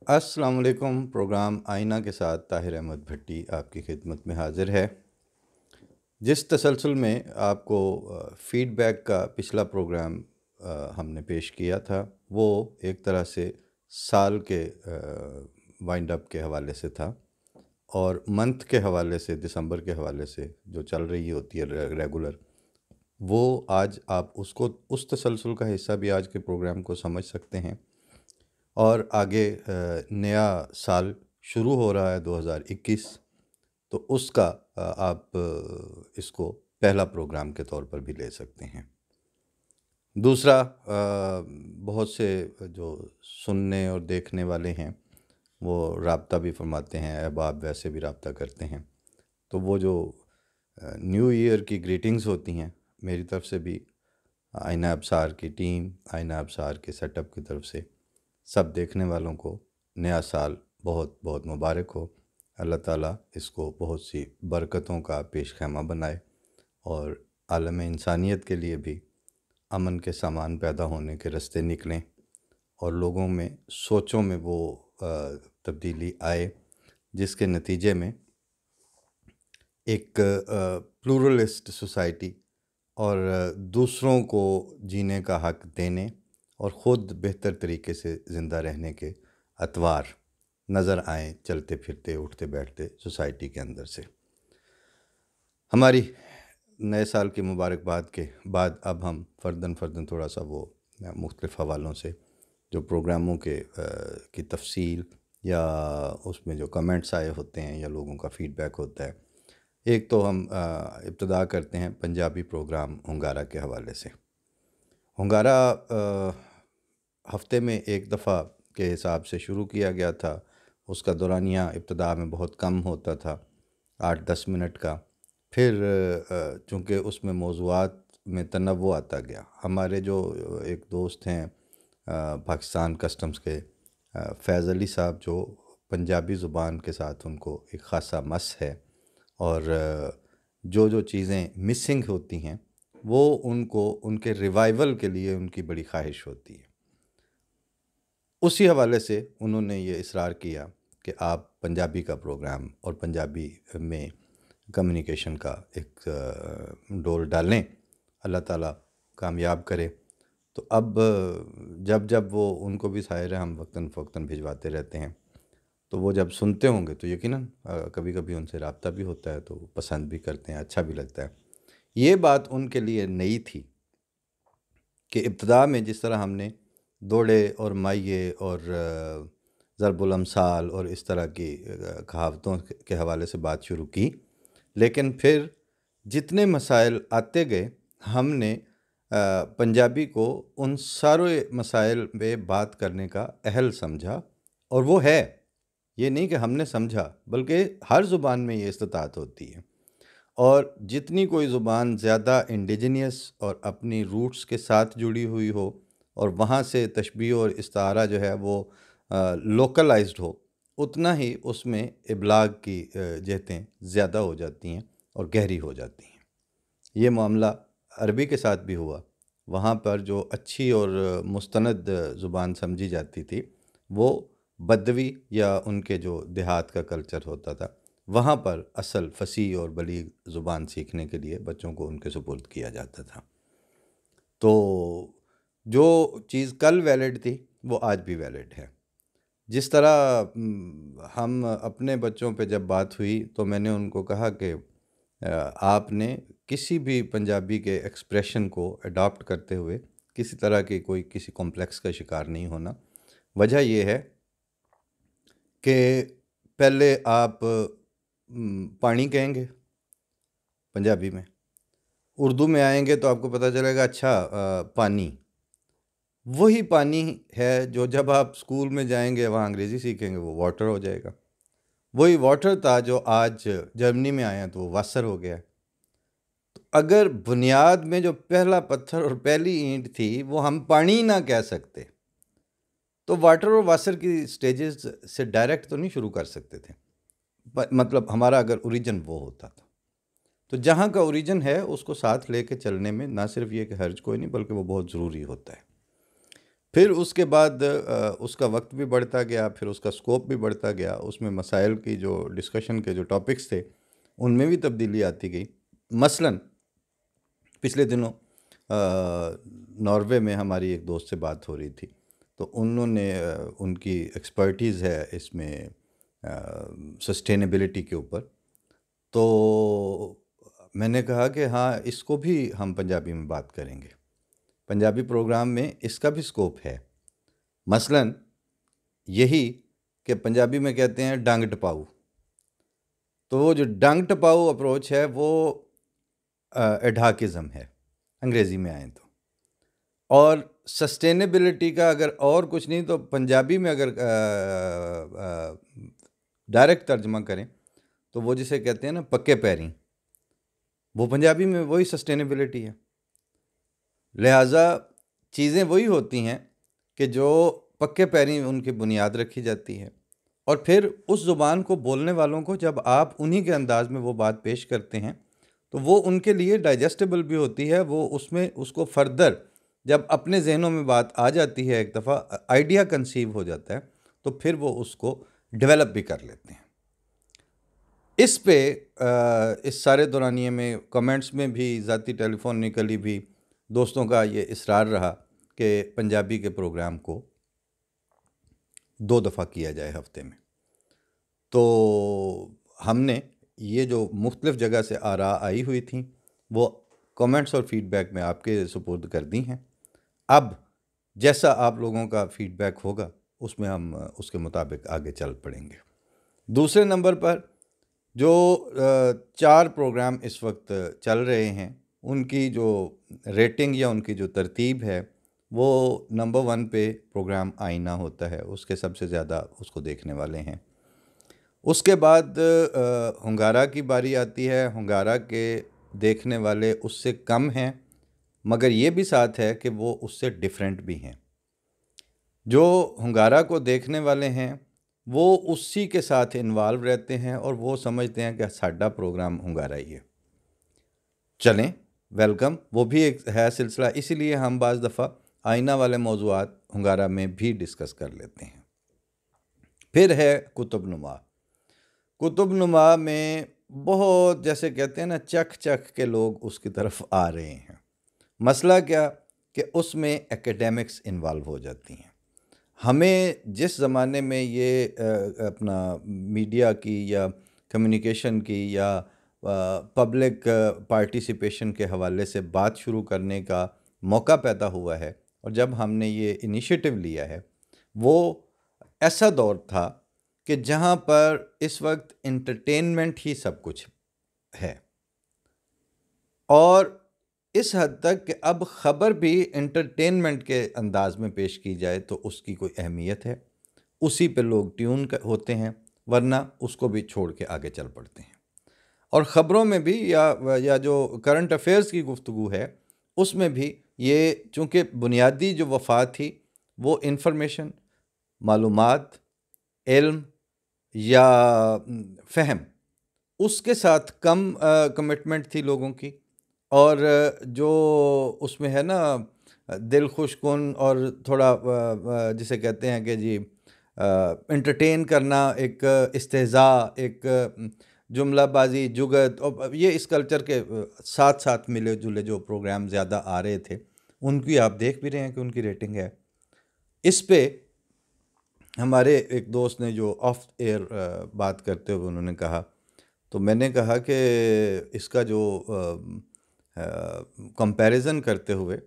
अस्सलाम वालेकुम। प्रोग्राम आईना के साथ ताहिर अहमद भट्टी आपकी खिदमत में हाज़िर है। जिस तसलसल में आपको फ़ीडबैक का पिछला प्रोग्राम हमने पेश किया था, वो एक तरह से साल के वाइंड अप के हवाले से था और मंथ के हवाले से, दिसंबर के हवाले से जो चल रही होती है रेगुलर, वो आज आप उसको उस तसलसल का हिस्सा भी आज के प्रोग्राम को समझ सकते हैं। और आगे नया साल शुरू हो रहा है 2021, तो उसका आप इसको पहला प्रोग्राम के तौर पर भी ले सकते हैं। दूसरा, बहुत से जो सुनने और देखने वाले हैं वो राब्ता भी फरमाते हैं, अहबाब वैसे भी राब्ता करते हैं, तो वो जो न्यू ईयर की ग्रीटिंग्स होती हैं मेरी तरफ से भी, आईना अब्सार की टीम, आईना अब्सार के सेटअप की तरफ से सब देखने वालों को नया साल बहुत बहुत मुबारक हो। अल्लाह ताला इसको बहुत सी बरकतों का पेश खैमा बनाए और आलम इंसानियत के लिए भी अमन के सामान पैदा होने के रास्ते निकलें और लोगों में सोचों में वो तब्दीली आए जिसके नतीजे में एक प्लूरलिस्ट सोसाइटी और दूसरों को जीने का हक देने और ख़ुद बेहतर तरीके से ज़िंदा रहने के अतवार नज़र आएँ चलते फिरते उठते बैठते सोसाइटी के अंदर से। हमारी नए साल की मुबारकबाद के बाद अब हम फ़र्दन थोड़ा सा वो मुख्तलिफ़ हवालों से जो प्रोग्रामों की तफसील या उसमें जो कमेंट्स आए होते हैं या लोगों का फ़ीडबैक होता है, एक तो हम इब्तिदा करते हैं पंजाबी प्रोग्राम हुंगारा के हवाले से। हुंगारा हफ़्ते में एक दफ़ा के हिसाब से शुरू किया गया था। उसका दौरानिया इब्तिदा में बहुत कम होता था, 8-10 मिनट का। फिर चूँकि उसमें मौज़ूआत में तनव्वुर आता गया। हमारे जो एक दोस्त हैं पाकिस्तान कस्टम्स के फैज़ अली साहब, जो पंजाबी ज़ुबान के साथ उनको एक ख़ासा मस है और जो जो चीज़ें मिसिंग होती हैं वो उनको उनके रिवाइवल के लिए उनकी बड़ी ख्वाहिश होती है। उसी हवाले से उन्होंने ये इसरार किया कि आप पंजाबी का प्रोग्राम और पंजाबी में कम्युनिकेशन का एक डोल डालें, अल्लाह ताला कामयाब करे। तो अब जब जब वो उनको भी ज़ाहिर है हम वक्तन फ़वक्तन भिजवाते रहते हैं, तो वो जब सुनते होंगे तो यकीनन कभी कभी उनसे रब्ता भी होता है, तो पसंद भी करते हैं, अच्छा भी लगता है। ये बात उनके लिए नई थी कि इब्तिदा में जिस तरह हमने दौड़े और माहिए और ज़रबुल अमसाल और इस तरह की कहावतों के हवाले से बात शुरू की, लेकिन फिर जितने मसाइल आते गए हमने पंजाबी को उन सारे मसाइल पे बात करने का अहल समझा। और वो है, ये नहीं कि हमने समझा, बल्कि हर ज़ुबान में ये इस्तिताअत होती है। और जितनी कोई ज़ुबान ज़्यादा इंडिजिनियस और अपनी रूट्स के साथ जुड़ी हुई हो और वहाँ से तशबीह और इस्तारा जो है वो लोकलाइज्ड हो, उतना ही उसमें इबलाग की जहतें ज़्यादा हो जाती हैं और गहरी हो जाती हैं। ये मामला अरबी के साथ भी हुआ। वहाँ पर जो अच्छी और मुस्तनद ज़ुबान समझी जाती थी, वो बदवी या उनके जो देहात का कल्चर होता था, वहाँ पर असल फ़सीह और बलीग ज़ुबान सीखने के लिए बच्चों को उनके सुपुर्द किया जाता था। तो जो चीज़ कल वैलिड थी वो आज भी वैलिड है। जिस तरह हम अपने बच्चों पे जब बात हुई तो मैंने उनको कहा कि आपने किसी भी पंजाबी के एक्सप्रेशन को अडॉप्ट करते हुए किसी तरह की कोई किसी कॉम्प्लेक्स का शिकार नहीं होना। वजह यह है कि पहले आप पानी कहेंगे पंजाबी में, उर्दू में आएंगे तो आपको पता चलेगा अच्छा पानी। वही पानी है जो जब आप स्कूल में जाएंगे वहाँ अंग्रेज़ी सीखेंगे वो वाटर हो जाएगा। वही वाटर था जो आज जर्मनी में आया तो वो वासर हो गया। तो अगर बुनियाद में जो पहला पत्थर और पहली ईंट थी वो हम पानी ना कह सकते, तो वाटर और वासर की स्टेजेस से डायरेक्ट तो नहीं शुरू कर सकते थे। मतलब हमारा अगर ओरिजिन वो होता तो जहाँ का ओरिजिन है उसको साथ लेके चलने में ना सिर्फ ये कि हर्ज कोई नहीं, बल्कि वो बहुत ज़रूरी होता है। फिर उसके बाद उसका वक्त भी बढ़ता गया, फिर उसका स्कोप भी बढ़ता गया, उसमें मसाइल की जो डिस्कशन के जो टॉपिक्स थे उनमें भी तब्दीली आती गई। मसलन पिछले दिनों नॉर्वे में हमारी एक दोस्त से बात हो रही थी, तो उन्होंने उनकी एक्सपर्टीज़ है इसमें सस्टेनेबिलिटी के ऊपर। तो मैंने कहा कि हाँ, इसको भी हम पंजाबी में बात करेंगे, पंजाबी प्रोग्राम में इसका भी स्कोप है। मसलन यही कि पंजाबी में कहते हैं डंग टपाऊ, तो वो जो डंग टपाऊ अप्रोच है वो एडाकिज़म है अंग्रेज़ी में आए तो। और सस्टेनेबिलिटी का अगर और कुछ नहीं तो पंजाबी में अगर डायरेक्ट तर्जमा करें तो वो जिसे कहते हैं ना पक्के पैरी, वो पंजाबी में वही सस्टेनेबिलिटी है। लिहाजा चीज़ें वही होती हैं कि जो पक्के पैरी उनकी बुनियाद रखी जाती है, और फिर उस ज़ुबान को बोलने वालों को जब आप उन्हीं के अंदाज में वो बात पेश करते हैं तो वो उनके लिए डाइजेस्टेबल भी होती है। वो उसमें उसको फर्दर जब अपने जहनों में बात आ जाती है, एक दफ़ा आइडिया कंसीव हो जाता है, तो फिर वो उसको डेवलप भी कर लेते हैं। इस पे इस सारे दौरानिए में कमेंट्स में भी, ज़ाती टेलीफोनिकली भी दोस्तों का ये इसरार रहा कि पंजाबी के प्रोग्राम को 2 दफ़ा किया जाए हफ्ते में। तो हमने ये जो मुख्तलिफ़ जगह से आरा आई हुई थी वो कमेंट्स और फीडबैक में आपके सुपुर्द कर दी हैं। अब जैसा आप लोगों का फीडबैक होगा उसमें हम उसके मुताबिक आगे चल पड़ेंगे। दूसरे नंबर पर जो 4 प्रोग्राम इस वक्त चल रहे हैं उनकी जो रेटिंग या उनकी जो तरतीब है वो नंबर 1 पे प्रोग्राम आईना होता है, उसके सबसे ज़्यादा उसको देखने वाले हैं। उसके बाद हुंगारा की बारी आती है। हुंगारा के देखने वाले उससे कम हैं, मगर ये भी साथ है कि वो उससे डिफरेंट भी हैं। जो हुंगारा को देखने वाले हैं वो उसी के साथ इन्वॉल्व रहते हैं और वो समझते हैं कि साडा प्रोग्राम हुंगारा ही है, चलें वेलकम, वो भी एक है सिलसिला। इसीलिए हम बाज़ दफ़ा आईना वाले मौज़ूआत हुंगारा में भी डिस्कस कर लेते हैं। फिर है कुतुबनुमा। कुतुबनुमा में बहुत, जैसे कहते हैं ना, चख चख के लोग उसकी तरफ आ रहे हैं। मसला क्या कि उसमें एकेडमिक्स इन्वॉल्व हो जाती हैं। हमें जिस ज़माने में ये अपना मीडिया की या कम्युनिकेशन की या पब्लिक पार्टिसिपेशन के हवाले से बात शुरू करने का मौका पैदा हुआ है और जब हमने ये इनिशिएटिव लिया है, वो ऐसा दौर था कि जहाँ पर इस वक्त एंटरटेनमेंट ही सब कुछ है, और इस हद तक कि अब ख़बर भी एंटरटेनमेंट के अंदाज में पेश की जाए तो उसकी कोई अहमियत है, उसी पे लोग ट्यून होते हैं, वरना उसको भी छोड़ के आगे चल पड़ते हैं। और ख़बरों में भी या जो करंट अफेयर्स की गुफ्तगू है उसमें भी ये, चूँकि बुनियादी जो वफ़ा थी वो इंफॉर्मेशन, मालूमात, इल्म या फ़हम, उसके साथ कम कमिटमेंट थी लोगों की। और जो उसमें है ना दिल खुशकुन और थोड़ा जिसे कहते हैं कि जी एंटरटेन करना, एक इस्तेज़ा, एक जुमलाबाजी, जुगत, और ये इस कल्चर के साथ साथ मिले जुले जो प्रोग्राम ज़्यादा आ रहे थे, उनकी आप देख भी रहे हैं कि उनकी रेटिंग है। इस पे हमारे एक दोस्त ने जो ऑफ एयर बात करते हुए उन्होंने कहा, तो मैंने कहा कि इसका जो कंपैरिजन करते हुए,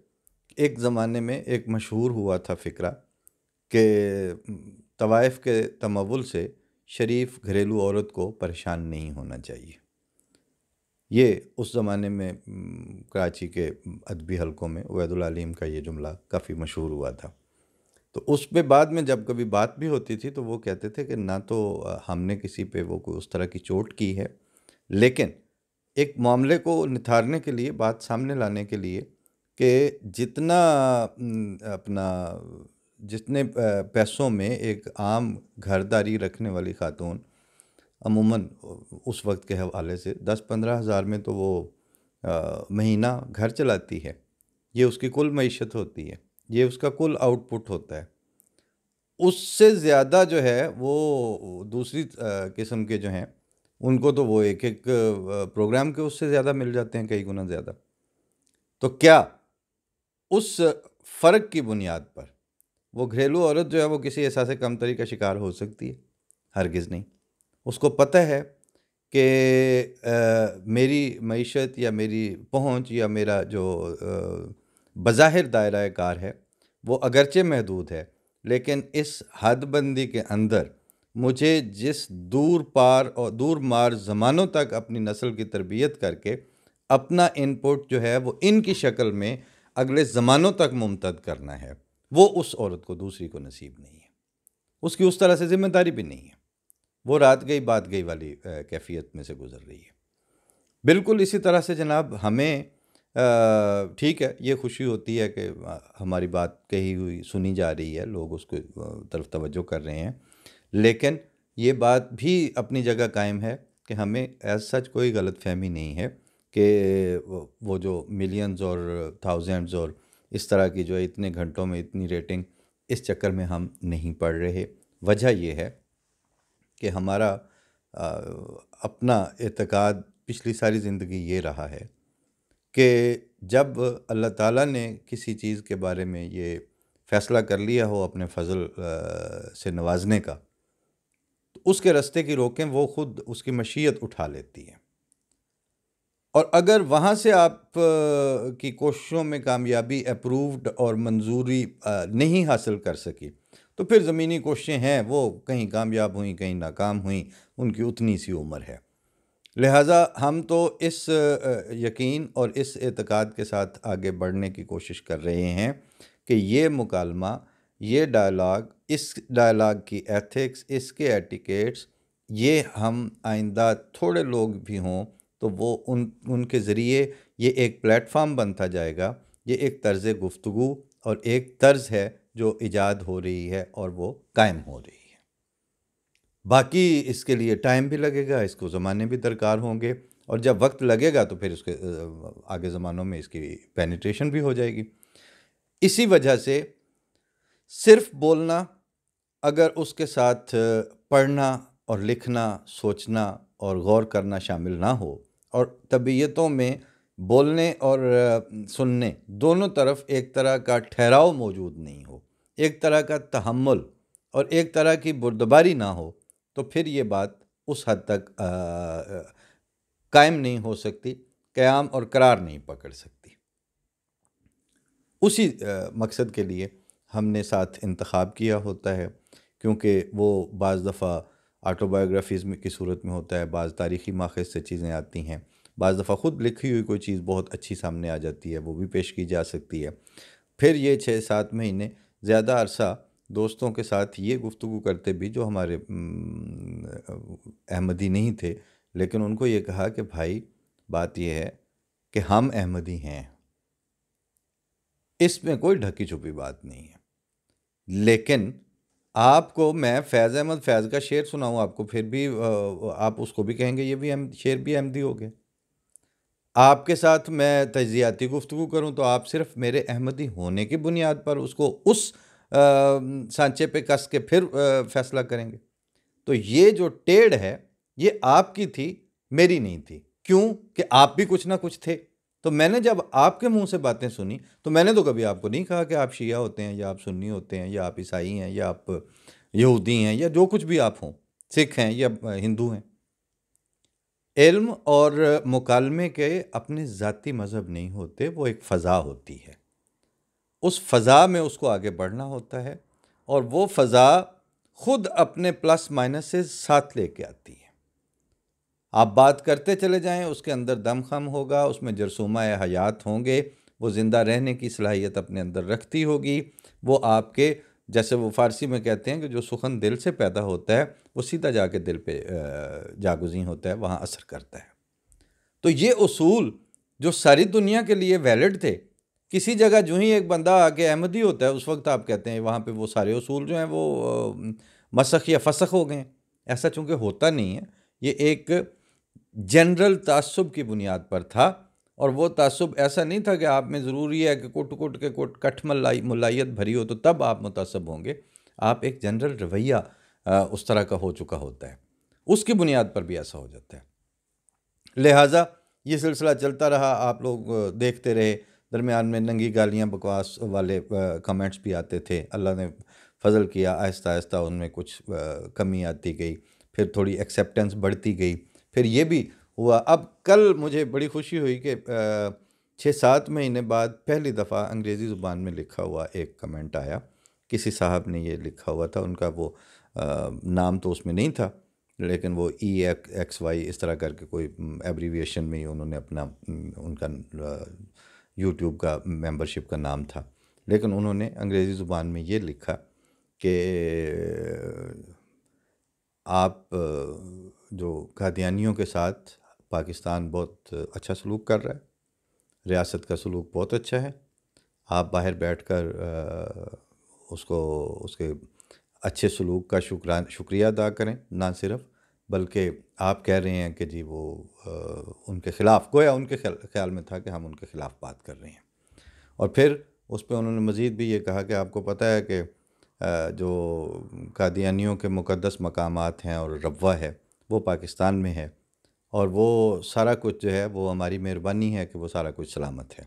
एक ज़माने में एक मशहूर हुआ था फ़िक्रा कि तवाइफ़ के तमव्वुल से शरीफ घरेलू औरत को परेशान नहीं होना चाहिए। ये उस ज़माने में कराची के अदबी हलकों में उवैदुल अलीम का ये जुमला काफ़ी मशहूर हुआ था। तो उस पे बाद में जब कभी बात भी होती थी तो वो कहते थे कि ना तो हमने किसी पे वो कोई उस तरह की चोट की है, लेकिन एक मामले को निथारने के लिए, बात सामने लाने के लिए कि जितना अपना जितने पैसों में एक आम घरदारी रखने वाली खातून अमूमन उस वक्त के हवाले से 10-15 हज़ार में तो वो महीना घर चलाती है, ये उसकी कुल मईशत होती है। ये उसका कुल आउटपुट होता है। उससे ज़्यादा जो है वो दूसरी किस्म के जो हैं उनको तो वो एक एक प्रोग्राम के उससे ज़्यादा मिल जाते हैं, कई गुना ज़्यादा। तो क्या उस फ़र्क की बुनियाद पर वो घरेलू औरत जो है वो किसी एहसास कमतरी का शिकार हो सकती है? हरगिज़ नहीं। उसको पता है कि मेरी मईशत या मेरी पहुंच या मेरा जो बज़ाहिर दायरा कार है वो अगरचे महदूद है, लेकिन इस हदबंदी के अंदर मुझे जिस दूर पार और दूर मार ज़मानों तक अपनी नस्ल की तरबियत करके अपना इनपुट जो है वो इनकी शक्ल में अगले ज़मानों तक मुमतद करना है, वो उस औरत को दूसरी को नसीब नहीं है। उसकी उस तरह से ज़िम्मेदारी भी नहीं है। वो रात गई बात गई वाली कैफियत में से गुज़र रही है। बिल्कुल इसी तरह से जनाब हमें ठीक है, ये खुशी होती है कि हमारी बात कही हुई सुनी जा रही है, लोग उसको तरफ तवज्जो कर रहे हैं, लेकिन ये बात भी अपनी जगह कायम है कि हमें एज सच कोई गलत फहमी नहीं है कि वो जो मिलियंस और थाउजेंड्स और इस तरह की जो है इतने घंटों में इतनी रेटिंग, इस चक्कर में हम नहीं पढ़ रहे। वजह ये है कि हमारा अपना एतक़ाद पिछली सारी ज़िंदगी ये रहा है कि जब अल्लाह ताला ने किसी चीज़ के बारे में ये फ़ैसला कर लिया हो अपने फ़ज़ल से नवाजने का, तो उसके रास्ते की रोकें वो ख़ुद उसकी मशीयत उठा लेती है। और अगर वहाँ से आप की कोशिशों में कामयाबी अप्रूव्ड और मंजूरी नहीं हासिल कर सकी, तो फिर ज़मीनी कोशिशें हैं वो कहीं कामयाब हुई कहीं नाकाम हुई, उनकी उतनी सी उम्र है। लिहाजा हम तो इस यकीन और इस एतक़ाद के साथ आगे बढ़ने की कोशिश कर रहे हैं कि ये मुकालमा, ये डायलॉग, इस डायलॉग की एथिक्स, इसके एटिकेट्स, ये हम आइंदा थोड़े लोग भी हों तो वो उनके ज़रिए ये एक प्लेटफॉर्म बनता जाएगा। ये एक तर्ज़ गुफ्तगू और एक तर्ज़ है जो ईजाद हो रही है और वो कायम हो रही है। बाकी इसके लिए टाइम भी लगेगा, इसको ज़माने भी दरकार होंगे, और जब वक्त लगेगा तो फिर उसके आगे ज़मानों में इसकी पेनिट्रेशन भी हो जाएगी। इसी वजह से सिर्फ बोलना, अगर उसके साथ पढ़ना और लिखना, सोचना और गौर करना शामिल ना हो, और तबीयतों में बोलने और सुनने दोनों तरफ एक तरह का ठहराव मौजूद नहीं हो, एक तरह का तहम्मुल और एक तरह की बुर्दबारी ना हो, तो फिर ये बात उस हद तक कायम नहीं हो सकती, क़याम और करार नहीं पकड़ सकती। उसी मकसद के लिए हमने साथ इंतखाब किया होता है, क्योंकि वो बाज़ दफ़ा ऑटोबायोग्राफीज़ की सूरत में होता है, बाज़ तारीख़ी माख़ज़ से चीज़ें आती हैं, बाज़ दफ़ा ख़ुद लिखी हुई कोई चीज़ बहुत अच्छी सामने आ जाती है, वो भी पेश की जा सकती है। फिर ये 6-7 महीने ज़्यादा अरसा दोस्तों के साथ ये गुफ्तगू करते भी जो हमारे अहमदी नहीं थे, लेकिन उनको ये कहा कि भाई बात ये है कि हम अहमदी हैं, इसमें कोई ढकी छुपी बात नहीं है। लेकिन आपको मैं फैज़ अहमद फैज़ का शेर सुनाऊँ आपको, फिर भी आप उसको भी कहेंगे ये भी शेर भी अहमदी हो गए। आपके साथ मैं तजियाती गुफ्तगू करूँ तो आप सिर्फ मेरे अहमदी होने की बुनियाद पर उसको उस सांचे पे कस के फिर फैसला करेंगे। तो ये जो टेढ़ है ये आपकी थी, मेरी नहीं थी। क्यों? कि आप भी कुछ ना कुछ थे। तो मैंने जब आपके मुंह से बातें सुनी तो मैंने तो कभी आपको नहीं कहा कि आप शिया होते हैं या आप सुन्नी होते हैं या आप ईसाई हैं या आप यहूदी हैं या जो कुछ भी आप हों, सिख हैं या हिंदू हैं। इल्म और मुकालमे के अपने ज़ाती मज़हब नहीं होते, वो एक फ़ज़ा होती है। उस फ़ज़ा में उसको आगे बढ़ना होता है और वो फ़ज़ा ख़ुद अपने प्लस माइनस से साथ लेके आती है। आप बात करते चले जाएं, उसके अंदर दमख़म होगा, उसमें जरसूमा हयात होंगे, वो ज़िंदा रहने की सलाहियत अपने अंदर रखती होगी। वो आपके जैसे वो फ़ारसी में कहते हैं कि जो सुखन दिल से पैदा होता है वो सीधा जाके दिल पे जागुज़ी होता है, वहाँ असर करता है। तो ये उसूल जो सारी दुनिया के लिए वैलिड थे, किसी जगह जो ही एक बंदा आके अहमदी होता है उस वक्त आप कहते हैं वहाँ पे वो सारे उसूल जो हैं वो मसख या फसख हो गए। ऐसा चूँकि होता नहीं है, ये एक जनरल तासुब की बुनियाद पर था और वो तासुब ऐसा नहीं था कि आप में ज़रूरी है कि कुट कुट के कुट कठ मुलायत भरी हो तो तब आप मुतासब होंगे। आप एक जनरल रवैया उस तरह का हो चुका होता है, उसकी बुनियाद पर भी ऐसा हो जाता है। लिहाजा ये सिलसिला चलता रहा, आप लोग देखते रहे। दरमियान में नंगी गालियाँ बकवास वाले कमेंट्स भी आते थे। अल्लाह ने फ़ज़ल किया, आहिस्ता आहिस्ता उनमें कुछ कमी आती गई, फिर थोड़ी एक्सेप्टेंस बढ़ती गई, फिर ये भी हुआ। अब कल मुझे बड़ी खुशी हुई कि 6-7 महीने बाद पहली दफ़ा अंग्रेज़ी ज़ुबान में लिखा हुआ एक कमेंट आया। किसी साहब ने ये लिखा हुआ था, उनका वो नाम तो उसमें नहीं था, लेकिन वो EXY इस तरह करके कोई एब्रीविएशन में ही उन्होंने अपना उनका यूट्यूब का मेंबरशिप का नाम था। लेकिन उन्होंने अंग्रेज़ी ज़ुबान में ये लिखा कि आप जो कादियानियों के साथ पाकिस्तान बहुत अच्छा सलूक कर रहा है, रियासत का सलूक बहुत अच्छा है। आप बाहर बैठकर उसको उसके अच्छे सलूक का शुक्रिया अदा करें, ना सिर्फ, बल्कि आप कह रहे हैं कि जी वो उनके ख़िलाफ़, गोया उनके ख्याल में था कि हम उनके ख़िलाफ़ बात कर रहे हैं। और फिर उस पे उन्होंने मज़ीद भी ये कहा कि आपको पता है कि जो कादियानियों के मुक़द्दस मकामात हैं और रब्वा है वो पाकिस्तान में है, और वो सारा कुछ जो है वो हमारी मेहरबानी है कि वो सारा कुछ सलामत है,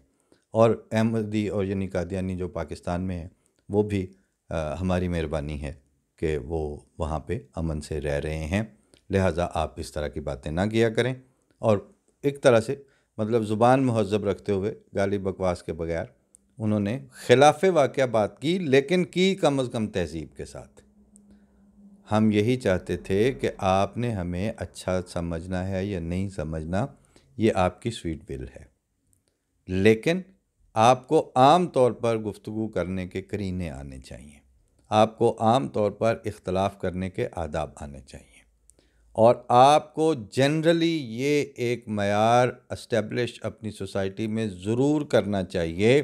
और अहमदी और यानी कादियानी जो पाकिस्तान में है वो भी हमारी मेहरबानी है कि वो वहाँ पे अमन से रह रहे हैं। लिहाजा आप इस तरह की बातें ना किया करें। और एक तरह से मतलब ज़ुबान महज़्ज़ब रखते हुए, गाली बकवास के बगैर उन्होंने खिलाफ वाक़या बात की, लेकिन की कम अज़ कम तहज़ीब के साथ। हम यही चाहते थे कि आपने हमें अच्छा समझना है या नहीं समझना, ये आपकी स्वीट विल है, लेकिन आपको आम तौर पर गुफ्तगू करने के करीने आने चाहिए, आपको आम तौर पर इख्तलाफ करने के आदाब आने चाहिए, और आपको जनरली ये एक मयार इस्टेब्लिश अपनी सोसाइटी में ज़रूर करना चाहिए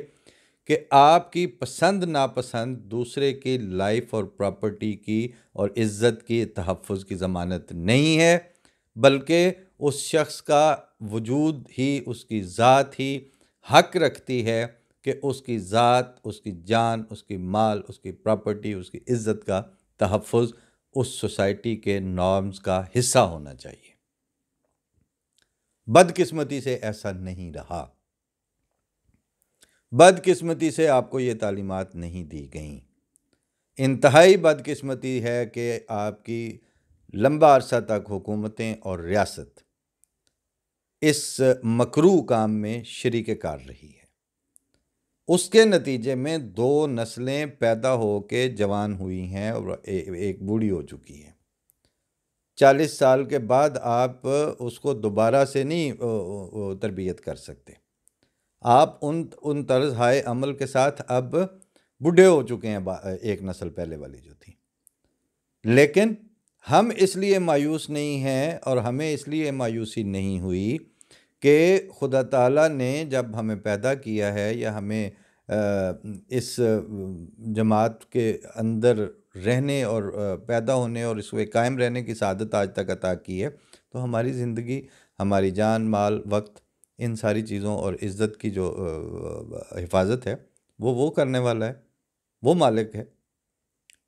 कि आपकी पसंद नापसंद दूसरे की लाइफ और प्रॉपर्टी की और इज़्ज़त की तहफ़्फ़ुज़ की ज़मानत नहीं है, बल्कि उस शख्स का वजूद ही, उसकी ज़ात ही हक रखती है कि उसकी ज़ात, उसकी जान, उसकी माल, उसकी प्रॉपर्टी, उसकी इज़्ज़त का तहफ़्फ़ुज़ उस सोसाइटी के नॉर्म्स का हिस्सा होना चाहिए। बदकिस्मती से ऐसा नहीं रहा। बदकिस्मती से आपको ये तालीमात नहीं दी गईं। इंतहाई बदकिस्मती है कि आपकी लंबा अरसा तक हुकूमतें और रियासत इस मकरूह काम में शरीक कार रही है। उसके नतीजे में 2 नस्लें पैदा होके जवान हुई हैं और एक बूढ़ी हो चुकी है। 40 साल के बाद आप उसको दोबारा से नहीं तरबियत कर सकते। आप उन तर्ज हाय अमल के साथ अब बूढ़े हो चुके हैं, एक नस्ल पहले वाली जो थी। लेकिन हम इसलिए मायूस नहीं हैं, और हमें इसलिए मायूसी नहीं हुई कि खुदा ताला ने जब हमें पैदा किया है या हमें इस जमात के अंदर रहने और पैदा होने और इसमें कायम रहने की सादत आज तक अता की है, तो हमारी ज़िंदगी, हमारी जान माल वक्त, इन सारी चीज़ों और इज़्ज़त की जो हिफाजत है वो करने वाला है, वो मालिक है।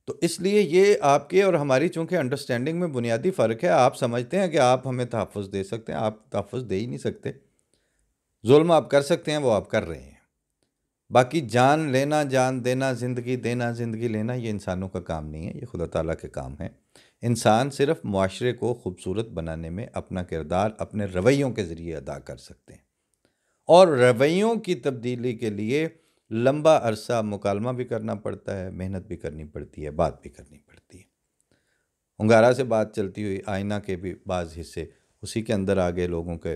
तो इसलिए ये आपके और हमारी चूँकि अंडरस्टैंडिंग में बुनियादी फ़र्क है। आप समझते हैं कि आप हमें तहफ़्फ़ुज़ दे सकते हैं, आप तहफ़्फ़ुज़ दे ही नहीं सकते। जुल्म आप कर सकते हैं, वो आप कर रहे हैं। बाकी जान लेना, जान देना, ज़िंदगी देना, ज़िंदगी लेना, ये इंसानों का काम नहीं है, ये खुदा ताला के काम है। इंसान सिर्फ़ मुआशरे को खूबसूरत बनाने में अपना किरदार अपने रवैयों के ज़रिए अदा कर सकते हैं, और रवैयों की तब्दीली के लिए लंबा अरसा मुकालमा भी करना पड़ता है, मेहनत भी करनी पड़ती है, बात भी करनी पड़ती है। hunगारा से बात चलती हुई आईना के भी बाज़ हिस्से उसी के अंदर आ गए, लोगों के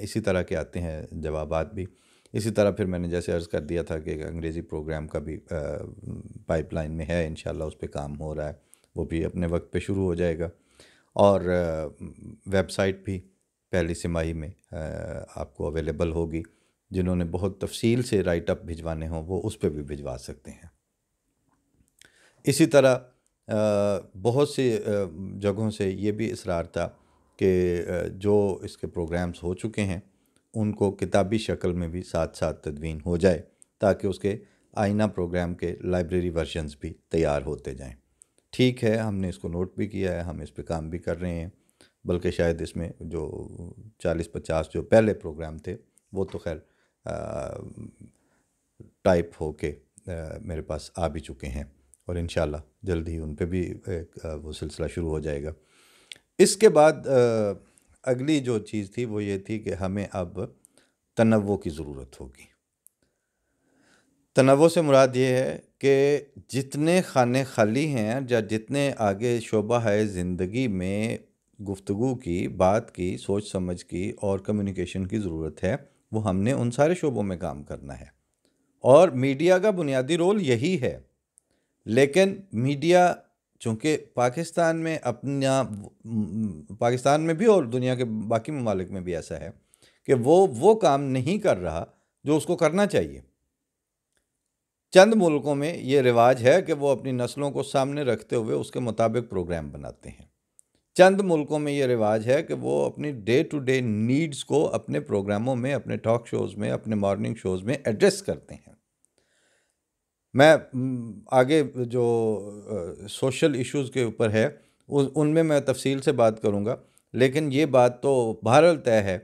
इसी तरह के आते हैं जवाबात भी। इसी तरह फिर मैंने जैसे अर्ज़ कर दिया था कि एक अंग्रेज़ी प्रोग्राम का भी पाइपलाइन में है, इंशाल्लाह उस पे काम हो रहा है, वो भी अपने वक्त पे शुरू हो जाएगा। और वेबसाइट भी पहली तिमाही में आपको अवेलेबल होगी। जिन्होंने बहुत तफसील से राइट अप भिजवाने हों वो उस पर भी भिजवा सकते हैं। इसी तरह बहुत सी जगहों से ये भी इसरार था कि जो इसके प्रोग्राम्स हो चुके हैं उनको किताबी शक्ल में भी साथ साथ तदवीन हो जाए, ताकि उसके आईना प्रोग्राम के लाइब्रेरी वर्जन्स भी तैयार होते जाएं। ठीक है, हमने इसको नोट भी किया है, हम इस पे काम भी कर रहे हैं, बल्कि शायद इसमें जो 40-50 जो पहले प्रोग्राम थे वो तो खैर टाइप होके मेरे पास आ भी चुके हैं, और इंशाल्लाह जल्द ही उन पे भी वो सिलसिला शुरू हो जाएगा। इसके बाद अगली जो चीज़ थी वो ये थी कि हमें अब तनव्वु की ज़रूरत होगी। तनव्वु से मुराद ये है कि जितने खाने खाली हैं या जितने आगे शोबा है ज़िंदगी में गुफ्तगू की, बात की, सोच समझ की और कम्युनिकेशन की ज़रूरत है, वो हमने उन सारे शोबों में काम करना है, और मीडिया का बुनियादी रोल यही है। लेकिन मीडिया चूँकि पाकिस्तान में अपना पाकिस्तान में भी और दुनिया के बाकी ममालिक में भी ऐसा है कि वो काम नहीं कर रहा जो उसको करना चाहिए। चंद मुल्कों में ये रिवाज है कि वो अपनी नस्लों को सामने रखते हुए उसके मुताबिक प्रोग्राम बनाते हैं। चंद मुल्कों में ये रिवाज है कि वो अपनी डे टू डे नीड्स को अपने प्रोग्रामों में, अपने टॉक शोज़ में, अपने मॉर्निंग शोज़ में एड्रेस करते हैं। मैं आगे जो सोशल इश्यूज़ के ऊपर है उनमें मैं तफसील से बात करूँगा, लेकिन ये बात तो बहरहाल तय है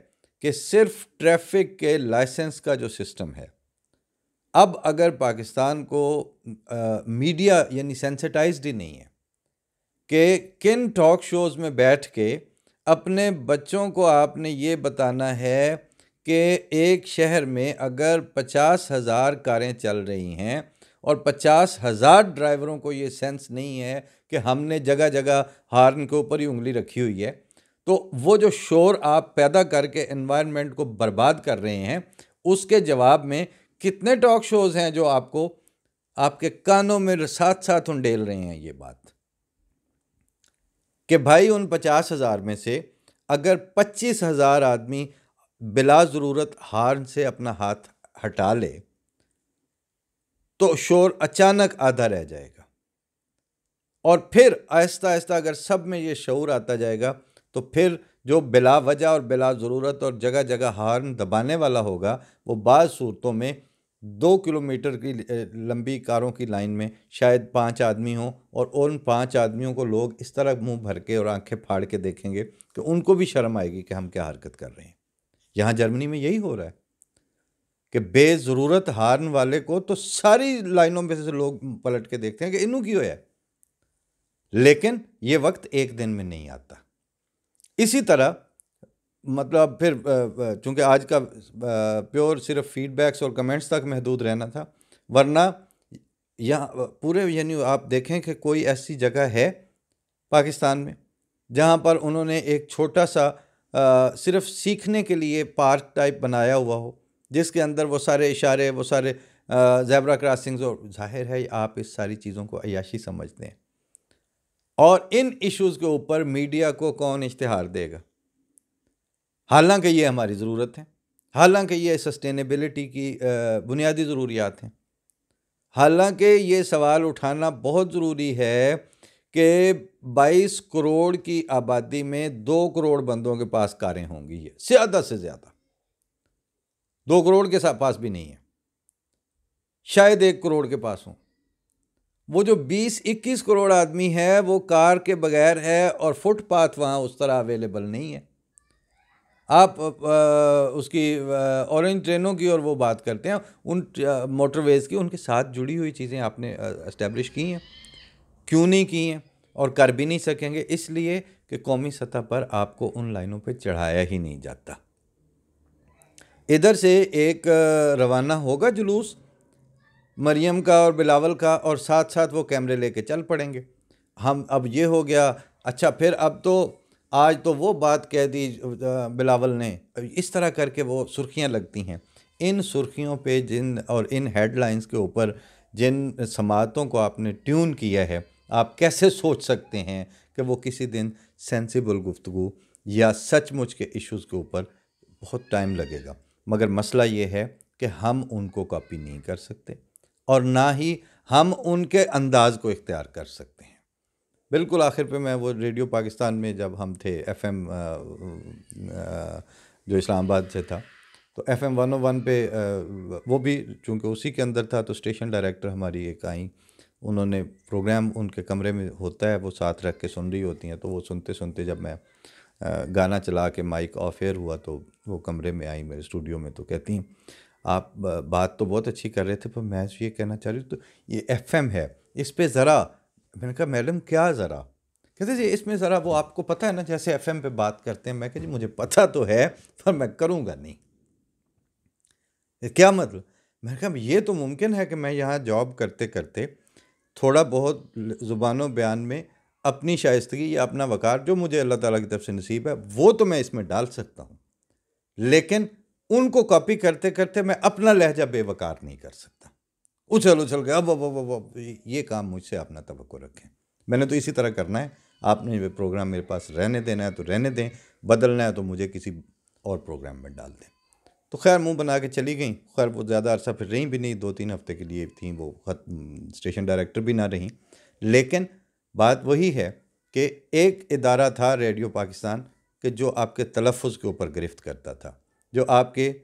कि सिर्फ ट्रैफिक के लाइसेंस का जो सिस्टम है, अब अगर पाकिस्तान को मीडिया यानी सेंसिटाइज्ड ही नहीं है कि किन टॉक शोज़ में बैठ के अपने बच्चों को आपने ये बताना है कि एक शहर में अगर 50,000 कारें चल रही हैं और 50,000 ड्राइवरों को ये सेंस नहीं है कि हमने जगह जगह हार्न के ऊपर ही उंगली रखी हुई है, तो वो जो शोर आप पैदा करके एनवायरनमेंट को बर्बाद कर रहे हैं, उसके जवाब में कितने टॉक शोज़ हैं जो आपको आपके कानों में साथ साथ उंडेल रहे हैं ये बात कि भाई उन 50,000 में से अगर 25,000 आदमी बिला ज़रूरत हार्न से अपना हाथ हटा ले तो शोर अचानक आधा रह जाएगा, और फिर आहिस्ता आहिस्ता अगर सब में ये शऊर आता जाएगा तो फिर जो बिला वजह और बिला ज़रूरत और जगह जगह हार्न दबाने वाला होगा, वो बाज़ सूरतों में 2 किलोमीटर की लंबी कारों की लाइन में शायद 5 आदमी हों, और उन 5 आदमियों को लोग इस तरह मुंह भर के और आंखें फाड़ के देखेंगे कि उनको भी शर्म आएगी कि हम क्या हरकत कर रहे हैं। यहाँ जर्मनी में यही हो रहा है कि बेज़रूरत हार्न वाले को तो सारी लाइनों में से लोग पलट के देखते हैं कि इनू क्यों है, लेकिन ये वक्त एक दिन में नहीं आता। इसी तरह मतलब फिर चूँकि आज का प्योर सिर्फ फीडबैक्स और कमेंट्स तक महदूद रहना था, वरना यहाँ पूरे यानी आप देखें कि कोई ऐसी जगह है पाकिस्तान में जहाँ पर उन्होंने एक छोटा सा सिर्फ सीखने के लिए पार्क टाइप बनाया हुआ हो, जिसके अंदर वो सारे इशारे, वो सारे ज़ेब्रा क्रॉसिंग्स, और जाहिर है आप इस सारी चीज़ों को अय्याशी समझते हैं, और इन इश्यूज़ के ऊपर मीडिया को कौन इश्तिहार देगा? हालांकि ये हमारी ज़रूरत है, हालांकि ये सस्टेनेबिलिटी की बुनियादी ज़रूरियात हैं, हालांकि ये सवाल उठाना बहुत ज़रूरी है कि 22 करोड़ की आबादी में 2 करोड़ बंदों के पास कारें होंगी, ये ज़्यादा से ज़्यादा 2 करोड़ के पास भी नहीं है, शायद 1 करोड़ के पास हो। वो जो 20-21 करोड़ आदमी है वो कार के बगैर है, और फुटपाथ वहाँ उस तरह अवेलेबल नहीं है। आप उसकी ऑरेंज ट्रेनों की और वो बात करते हैं, उन मोटरवेज़ की, उनके साथ जुड़ी हुई चीज़ें आपने एस्टेब्लिश की हैं, क्यों नहीं की हैं, और कर भी नहीं सकेंगे, इसलिए कि कौमी सतह पर आपको उन लाइनों पे चढ़ाया ही नहीं जाता। इधर से एक रवाना होगा जुलूस मरियम का और बिलावल का, और साथ साथ वो कैमरे लेके चल पड़ेंगे। हम अब ये हो गया, अच्छा फिर अब तो आज तो वो बात कह दी बिलावल ने, इस तरह करके वो सुर्खियां लगती हैं। इन सुर्खियों पे जिन और इन हेडलाइंस के ऊपर जिन समातों को आपने ट्यून किया है, आप कैसे सोच सकते हैं कि वो किसी दिन सेंसिबल गुफ्तगू या सचमुच के इश्यूज़ के ऊपर बहुत टाइम लगेगा। मगर मसला ये है कि हम उनको कॉपी नहीं कर सकते, और ना ही हम उनके अंदाज़ को इख्तियार कर सकते हैं। बिल्कुल आखिर पे मैं वो रेडियो पाकिस्तान में जब हम थे FM जो इस्लामाबाद से था, तो FM 101 पे वो भी चूँकि उसी के अंदर था, तो स्टेशन डायरेक्टर हमारी एक आई, उन्होंने प्रोग्राम उनके कमरे में होता है, वो साथ रख के सुन रही होती हैं, तो वो सुनते सुनते जब मैं गाना चला के माइक ऑफ एयर हुआ तो वो कमरे में आई मेरे स्टूडियो में, तो कहती हैं आप बात तो बहुत अच्छी कर रहे थे, पर मैं ये कहना चाह रही हूँ, तो ये FM है, इस पे ज़रा। मैंने कहा मैडम क्या ज़रा? कहते जी इसमें ज़रा वो आपको पता है ना जैसे FM पे बात करते हैं। मैं कहा जी मुझे पता तो है, पर मैं करूँगा नहीं। क्या मतलब? मैंने कहा ये तो मुमकिन है कि मैं यहाँ जॉब करते करते थोड़ा बहुत ज़ुबानो बयान में अपनी शाइस्तगी या अपना वक़ार जो मुझे अल्लाह ताला की तरफ से नसीब है वो तो मैं इसमें डाल सकता हूँ, लेकिन उनको कॉपी करते करते मैं अपना लहजा बेवकार नहीं कर सकता। उछल उछल के अब ये काम मुझसे आप ना तवक्को रखें। मैंने तो इसी तरह करना है। आपने ये प्रोग्राम मेरे पास रहने देना है तो रहने दें, बदलना है तो मुझे किसी और प्रोग्राम में डाल दें। तो खैर मुंह बना के चली गई। खैर वो ज़्यादा अरसा फिर रही भी नहीं, 2-3 हफ्ते के लिए थी वो, स्टेशन डायरेक्टर भी ना रहीं। लेकिन बात वही है कि एक इदारा था रेडियो पाकिस्तान कि जो आपके तलफ़्फ़ुज़ के ऊपर गिरफ्त करता था, जो आपके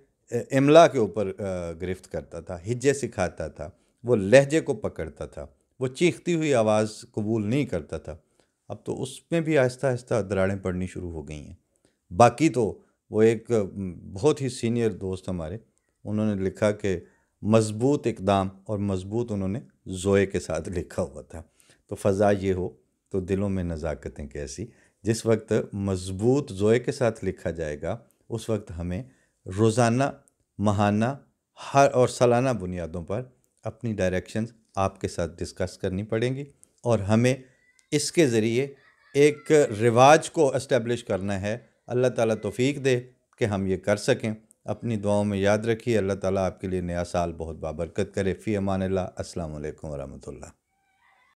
इमला के ऊपर गिरफ्त करता था, हिज्जे सिखाता था, वो लहजे को पकड़ता था, वो चीखती हुई आवाज़ कबूल नहीं करता था। अब तो उसमें भी आहिस्ता आहिस्ता दरारें पड़नी शुरू हो गई हैं। बाकी तो वो एक बहुत ही सीनियर दोस्त हमारे, उन्होंने लिखा कि मज़बूत इक़दाम, और मज़बूत उन्होंने ज़ोए के साथ लिखा हुआ था। तो फ़ज़ा ये हो तो दिलों में नज़ाकतें कैसी। जिस वक्त मज़बूत ज़ोए के साथ लिखा जाएगा उस वक्त हमें रोज़ाना, माहाना, हर और सालाना बुनियादों पर अपनी डायरेक्शंस आपके साथ डिस्कस करनी पड़ेंगी, और हमें इसके ज़रिए एक रिवाज को इस्टेब्लिश करना है। अल्लाह ताला तौफ़ीक दे कि हम ये कर सकें। अपनी दुआओं में याद रखिए। अल्लाह ताला आपके लिए नया साल बहुत बाबरकत करे। फ़ी अमानिल्लाह। अस्सलामु अलैकुम व रहमतुल्लाह।